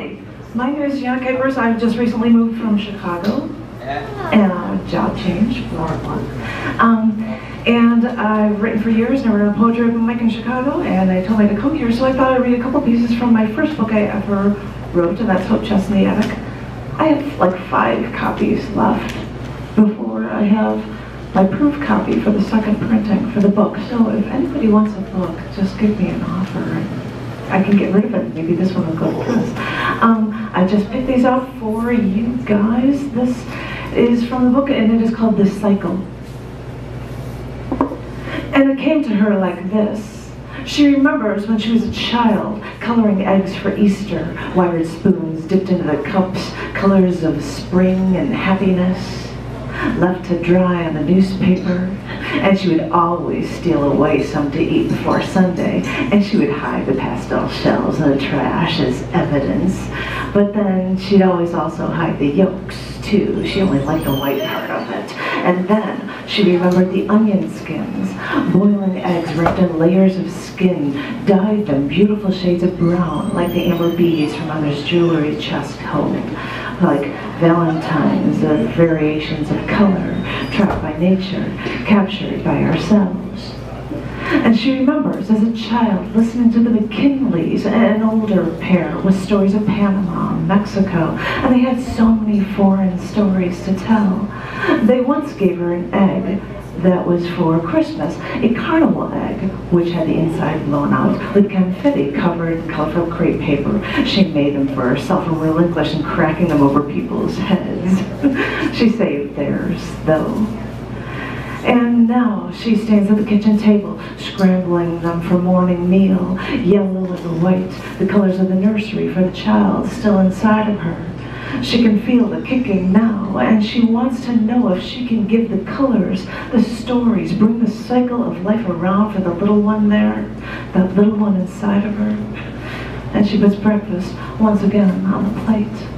Hi, my name is Kuypers. I've just recently moved from Chicago, and a job change, blah, blah, blah. And I've written for years, never done a poetry open mic in Chicago, and they told me to come here, so I thought I'd read a couple pieces from my first book I ever wrote, and that's Hope Chest in the Attic. I have like 5 copies left before I have my proof copy for the second printing for the book. So if anybody wants a book, just give me an offer. I can get rid of it. Maybe this one will go to press. I just picked these out for you guys. This is from the book, and it is called The Cycle. And it came to her like this. She remembers when she was a child, coloring eggs for Easter, wired spoons dipped into the cups, colors of spring and happiness, left to dry on the newspaper, and she would always steal away some to eat before Sunday, and she would hide the pastel shells in the trash as evidence. But then she'd always also hide the yolks too. She only liked the white part of it. And then she remembered the onion skins, boiling eggs wrapped in layers of skin, dyed them beautiful shades of brown, like the amber beads from Mother's jewelry chest hold, like valentines of variations of color, trapped by nature, captured by ourselves. And she remembers as a child listening to the McKinleys, an older pair with stories of Panama, Mexico, and they had so many foreign stories to tell. They once gave her an egg that was for Christmas, a carnival egg, which had the inside blown out with confetti covered in colorful crepe paper. She made them for herself in real English and cracking them over people's heads. She saved theirs, though. And now she stands at the kitchen table, scrambling them for morning meal, yellow and white, the colors of the nursery for the child still inside of her. She can feel the kicking now, and she wants to know if she can give the colors, the stories, bring the cycle of life around for the little one there, that little one inside of her. And she puts breakfast once again on the plate.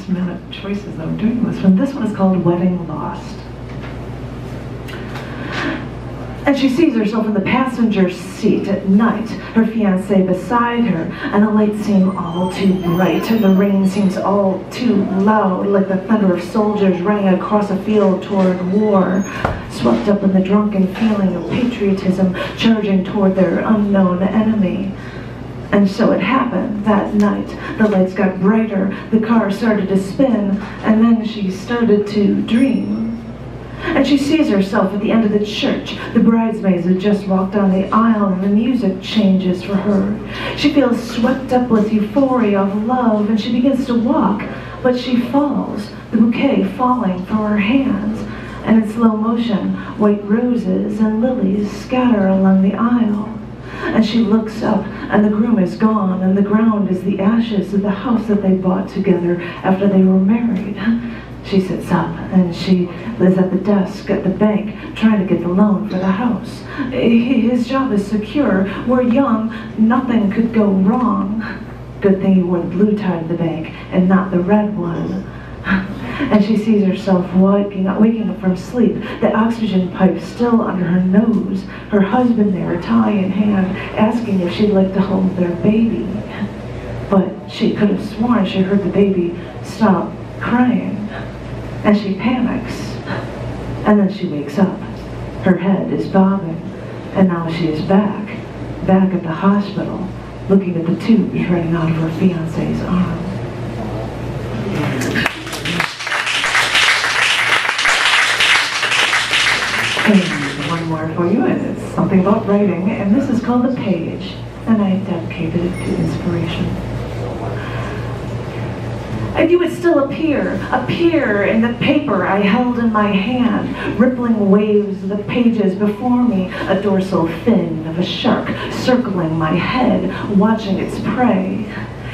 Minute choices I'm doing this one. This one is called Wedding Lost. And she sees herself in the passenger seat at night, her fiancé beside her, and the lights seem all too bright, and the rain seems all too loud, like the thunder of soldiers running across a field toward war, swept up in the drunken feeling of patriotism, charging toward their unknown enemy. And so it happened that night. The lights got brighter, the car started to spin, and then she started to dream. And she sees herself at the end of the church. The bridesmaids have just walked down the aisle, and the music changes for her. She feels swept up with euphoria of love, and she begins to walk, but she falls, the bouquet falling from her hands. And in slow motion, white roses and lilies scatter along the aisle. And she looks up, and the groom is gone, and the ground is the ashes of the house that they bought together after they were married. She sits up, and she is at the desk at the bank, trying to get the loan for the house. His job is secure. We're young. Nothing could go wrong. Good thing he wore the blue tie to the bank, and not the red one. And she sees herself waking up from sleep, the oxygen pipe still under her nose, her husband there, tie in hand, asking if she'd like to hold their baby. But she could have sworn she heard the baby stop crying. And she panics. And then she wakes up. Her head is bobbing. And now she is back at the hospital, looking at the tubes running out of her fiancé's arm. And one more for you, and it's something about writing, and this is called The Page, and I dedicated it to inspiration. And you would still appear in the paper I held in my hand, rippling waves of the pages before me, a dorsal fin of a shark circling my head, watching its prey.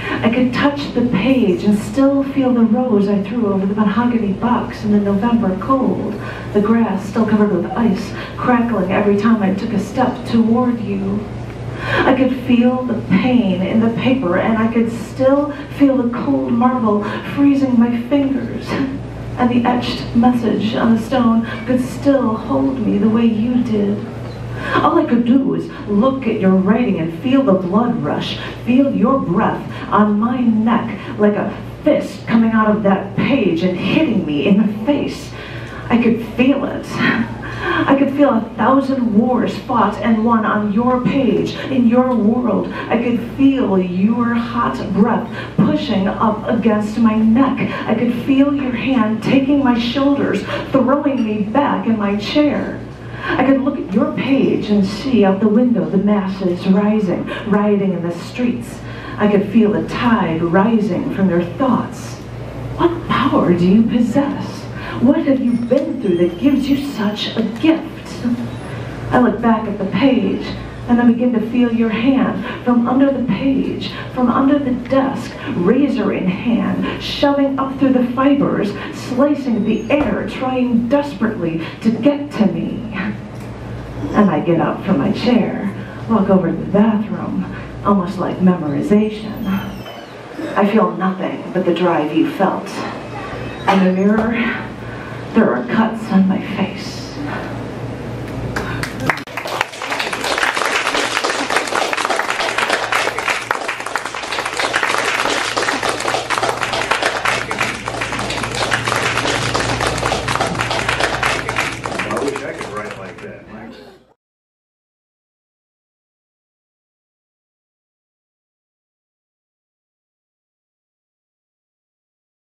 I could touch the page and still feel the rose I threw over the mahogany box in the November cold, the grass still covered with ice, crackling every time I took a step toward you. I could feel the pain in the paper, and I could still feel the cold marble freezing my fingers. And the etched message on the stone could still hold me the way you did. All I could do was look at your writing and feel the blood rush, feel your breath on my neck like a fist coming out of that page and hitting me in the face. I could feel it. I could feel 1,000 wars fought and won on your page, in your world. I could feel your hot breath pushing up against my neck. I could feel your hand taking my shoulders, throwing me back in my chair. I could look at your page and see out the window the masses rising, rioting in the streets. I could feel the tide rising from their thoughts. What power do you possess? What have you been through that gives you such a gift? I look back at the page, and I begin to feel your hand from under the page, from under the desk, razor in hand, shoving up through the fibers, slicing the air, trying desperately to get to me. And I get up from my chair, walk over to the bathroom, almost like memorization. I feel nothing but the drive you felt. In the mirror, there are cuts on my face.